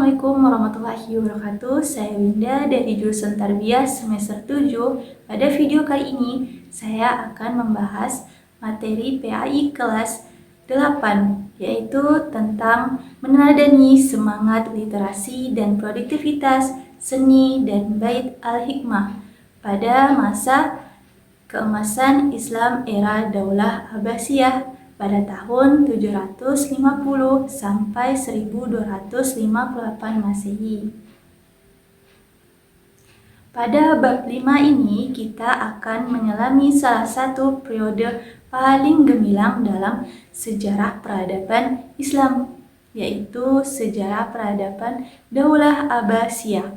Assalamualaikum warahmatullahi wabarakatuh. Saya Winda dari jurusan Tarbiyah semester 7. Pada video kali ini, saya akan membahas materi PAI kelas 8, yaitu tentang meneladani semangat literasi dan produktivitas seni dan bait al-hikmah pada masa keemasan Islam era Daulah Abbasiyah pada tahun 750 sampai 1258 Masehi. Pada bab 5 ini kita akan menyelami salah satu periode paling gemilang dalam sejarah peradaban Islam, yaitu sejarah peradaban Daulah Abbasiyah.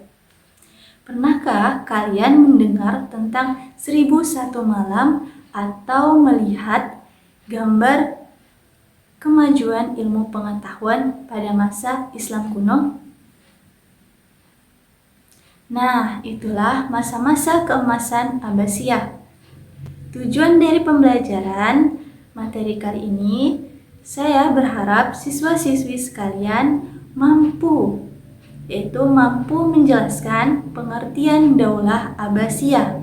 Pernahkah kalian mendengar tentang 1001 malam atau melihat gambar kemajuan ilmu pengetahuan pada masa Islam kuno? Nah, itulah masa-masa keemasan Abbasiyah. Tujuan dari pembelajaran materi kali ini, saya berharap siswa-siswi sekalian mampu menjelaskan pengertian Daulah Abbasiyah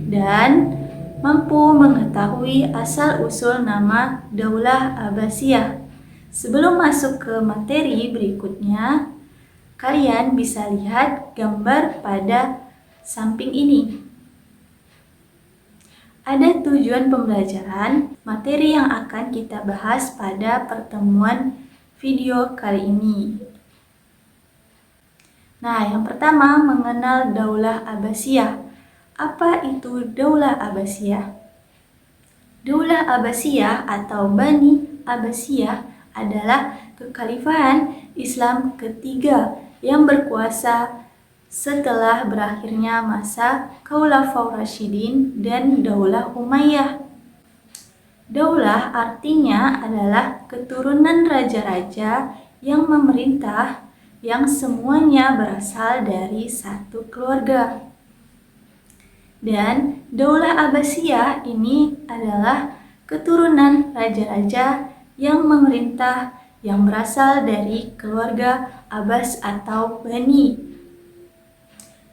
dan mampu mengetahui asal-usul nama Daulah Abbasiyah. Sebelum masuk ke materi berikutnya, kalian bisa lihat gambar pada samping ini. Ada tujuan pembelajaran materi yang akan kita bahas pada pertemuan video kali ini. Nah, yang pertama mengenal Daulah Abbasiyah. Apa itu Daulah Abbasiyah? Daulah Abbasiyah atau Bani Abbasiyah adalah kekhalifahan Islam ketiga yang berkuasa setelah berakhirnya masa Khaulafaur Rasyidin dan Daulah Umayyah. Daulah artinya adalah keturunan raja-raja yang memerintah yang semuanya berasal dari satu keluarga. Dan Daulah Abbasiyah ini adalah keturunan raja-raja yang memerintah yang berasal dari keluarga Abbas atau Bani.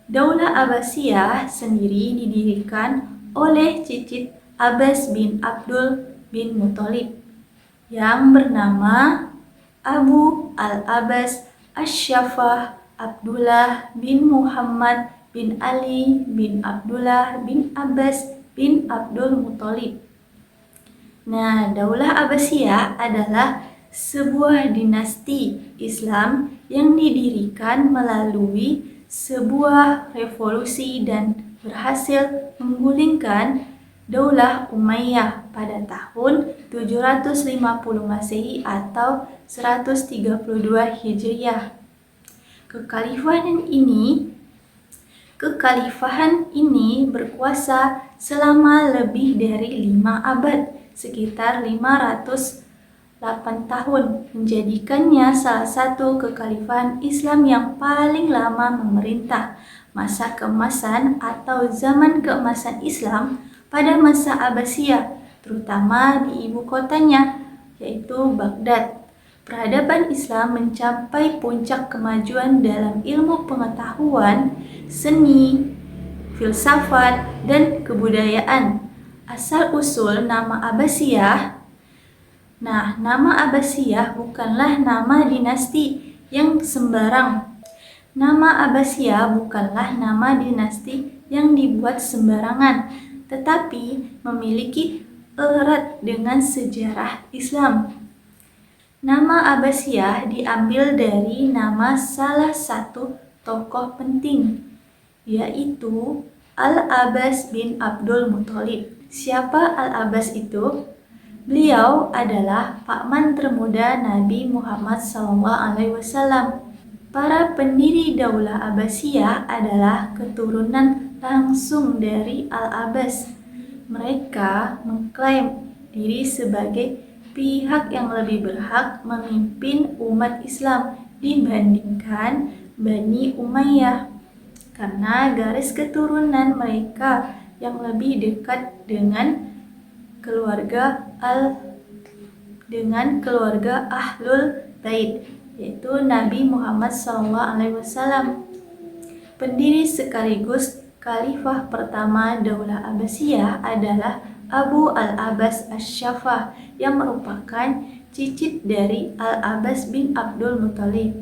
Daulah Abbasiyah sendiri didirikan oleh cicit Abbas bin Abdul bin Muthalib yang bernama Abu al-Abbas Asy-Syaffah Abdullah bin Muhammad bin Ali bin Abdullah bin Abbas bin Abdul Muthalib. Nah, Daulah Abbasiyah adalah sebuah dinasti Islam yang didirikan melalui sebuah revolusi dan berhasil menggulingkan Daulah Umayyah pada tahun 750 Masehi atau 132 Hijriah. Kekhalifahan ini berkuasa selama lebih dari 5 abad, sekitar 508 tahun, menjadikannya salah satu kekhalifahan Islam yang paling lama memerintah. Masa keemasan atau zaman keemasan Islam pada masa Abbasiyah, terutama di ibu kotanya, yaitu Baghdad. Peradaban Islam mencapai puncak kemajuan dalam ilmu pengetahuan, seni, filsafat, dan kebudayaan. Asal-usul nama Abbasiyah. Nah, nama Abbasiyah bukanlah nama dinasti yang sembarang. Nama Abbasiyah bukanlah nama dinasti yang dibuat sembarangan, tetapi memiliki erat dengan sejarah Islam. Nama Abbasiyah diambil dari nama salah satu tokoh penting, yaitu Al-Abbas bin Abdul Muthalib. Siapa Al-Abbas itu? Beliau adalah paman termuda Nabi Muhammad SAW. Para pendiri Daulah Abbasiyah adalah keturunan langsung dari Al-Abbas. Mereka mengklaim diri sebagai pihak yang lebih berhak memimpin umat Islam dibandingkan Bani Umayyah karena garis keturunan mereka yang lebih dekat dengan keluarga Ahlul Bait yaitu Nabi Muhammad SAW. Pendiri sekaligus khalifah pertama Daulah Abbasiyah adalah Abu al-Abbas asy-Syaffah yang merupakan cicit dari Al-Abbas bin Abdul Muthalib.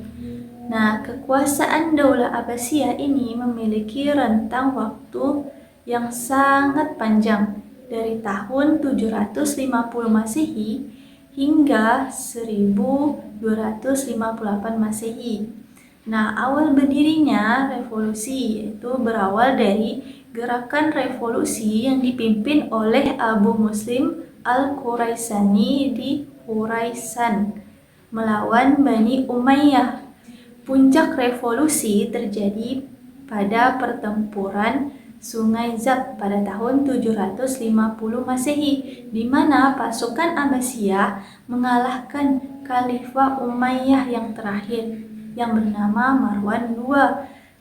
Nah, kekuasaan Daulah Abbasiyah ini memiliki rentang waktu yang sangat panjang dari tahun 750 Masehi hingga 1258 Masehi. Nah, awal berdirinya revolusi yaitu berawal dari gerakan revolusi yang dipimpin oleh Abu Muslim Al-Khuraisani di Khuraisan melawan Bani Umayyah. Puncak revolusi terjadi pada pertempuran Sungai Zab pada tahun 750 Masehi, di mana pasukan Abbasiyah mengalahkan Khalifah Umayyah yang terakhir, yang bernama Marwan II.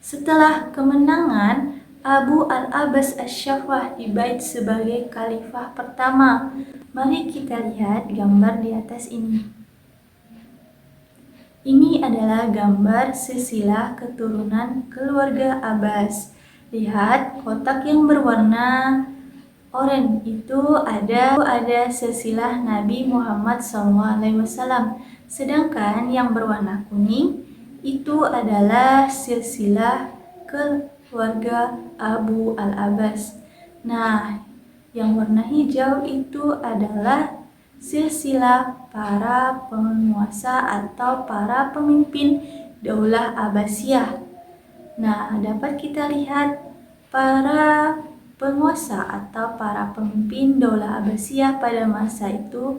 Setelah kemenangan, Abu al-Abbas asy-Syaffah dibaik sebagai khalifah pertama. Mari kita lihat gambar di atas ini. Ini adalah gambar silsilah keturunan keluarga Abbas. Lihat kotak yang berwarna oranye itu ada silsilah Nabi Muhammad SAW. Sedangkan yang berwarna kuning itu adalah silsilah keluarga Abu al-Abbas. Nah, yang warna hijau itu adalah silsilah para penguasa atau para pemimpin Daulah Abbasiyah. Nah, dapat kita lihat para penguasa atau para pemimpin Daulah Abbasiyah pada masa itu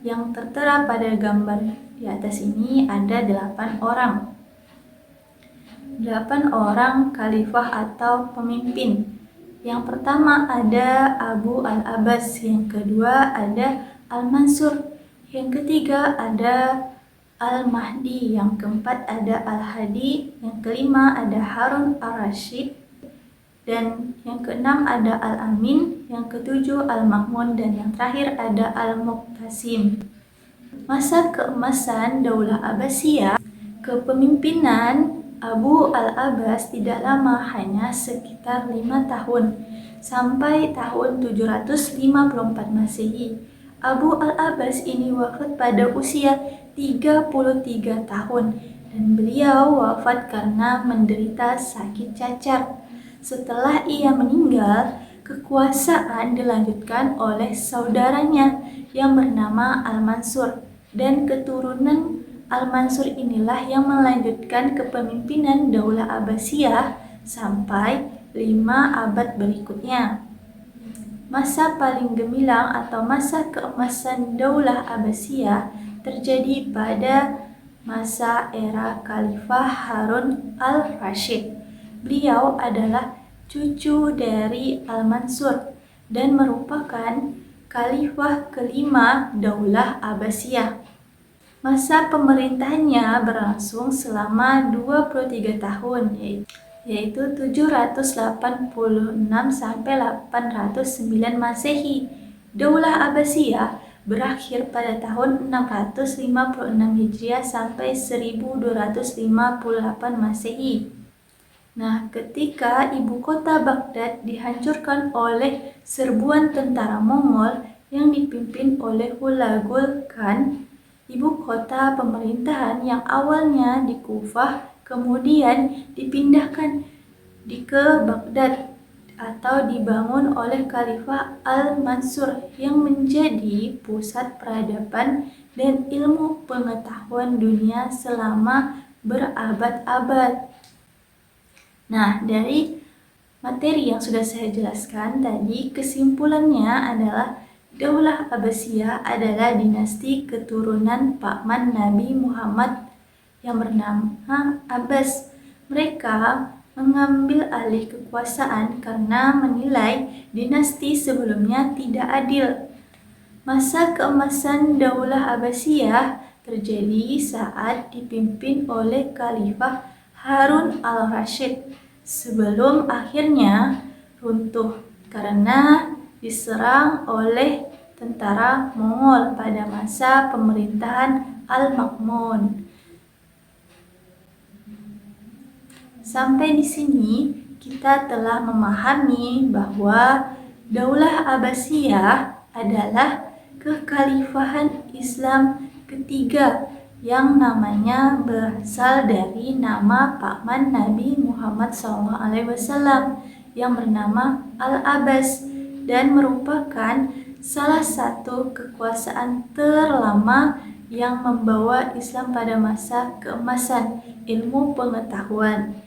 yang tertera pada gambar di atas ini ada 8 orang. 8 orang khalifah atau pemimpin. Yang pertama ada Abu al-Abbas, yang kedua ada Al-Mansur, yang ketiga ada Al-Mahdi, yang keempat ada Al-Hadi, yang kelima ada Harun ar-Rasyid, dan yang keenam ada Al-Amin, yang ketujuh Al-Ma'mun, dan yang terakhir ada Al-Muqtasim. Masa keemasan Daulah Abbasiyah, kepemimpinan Abu al-Abbas tidak lama, hanya sekitar 5 tahun, sampai tahun 754 Masehi. Abu al-Abbas ini wafat pada usia 33 tahun dan beliau wafat karena menderita sakit cacar. Setelah ia meninggal, kekuasaan dilanjutkan oleh saudaranya yang bernama Al-Mansur, dan keturunan Al-Mansur inilah yang melanjutkan kepemimpinan Daulah Abbasiyah sampai 5 abad berikutnya. Masa paling gemilang atau masa keemasan Daulah Abbasiyah terjadi pada masa era Khalifah Harun al-Rasyid. Beliau adalah cucu dari Al-Mansur dan merupakan khalifah kelima Daulah Abbasiyah. Masa pemerintahannya berlangsung selama 23 tahun, yaitu 786 sampai 809 Masehi. Daulah Abbasiyah berakhir pada tahun 656 Hijriah sampai 1258 Masehi. Nah, ketika ibu kota Baghdad dihancurkan oleh serbuan tentara Mongol yang dipimpin oleh Hulagu Khan, ibu kota pemerintahan yang awalnya di Kufah kemudian dipindahkan ke Baghdad atau dibangun oleh Khalifah Al-Mansur yang menjadi pusat peradaban dan ilmu pengetahuan dunia selama berabad-abad. Nah, dari materi yang sudah saya jelaskan tadi, kesimpulannya adalah Daulah Abbasiyah adalah dinasti keturunan paman Nabi Muhammad yang bernama Abbas. Mereka mengambil alih kekuasaan karena menilai dinasti sebelumnya tidak adil. Masa keemasan Daulah Abbasiyah terjadi saat dipimpin oleh Khalifah Harun al-Rasyid sebelum akhirnya runtuh karena diserang oleh tentara Mongol pada masa pemerintahan Al-Ma'mun. Sampai di sini kita telah memahami bahwa Daulah Abbasiyah adalah kekhalifahan Islam ketiga yang namanya berasal dari nama paman Nabi Muhammad SAW yang bernama Al-Abbas dan merupakan salah satu kekuasaan terlama yang membawa Islam pada masa keemasan ilmu pengetahuan.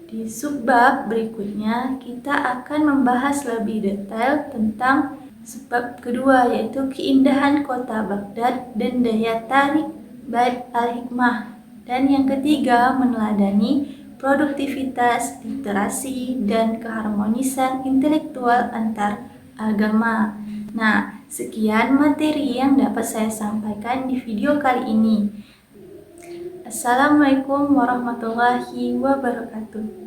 Di subbab berikutnya kita akan membahas lebih detail tentang sebab kedua, yaitu keindahan kota Baghdad dan daya tarik Bait al-Hikmah. Dan yang ketiga, meneladani produktivitas, literasi, dan keharmonisan intelektual antar agama. Nah, sekian materi yang dapat saya sampaikan di video kali ini. Assalamualaikum warahmatullahi wabarakatuh.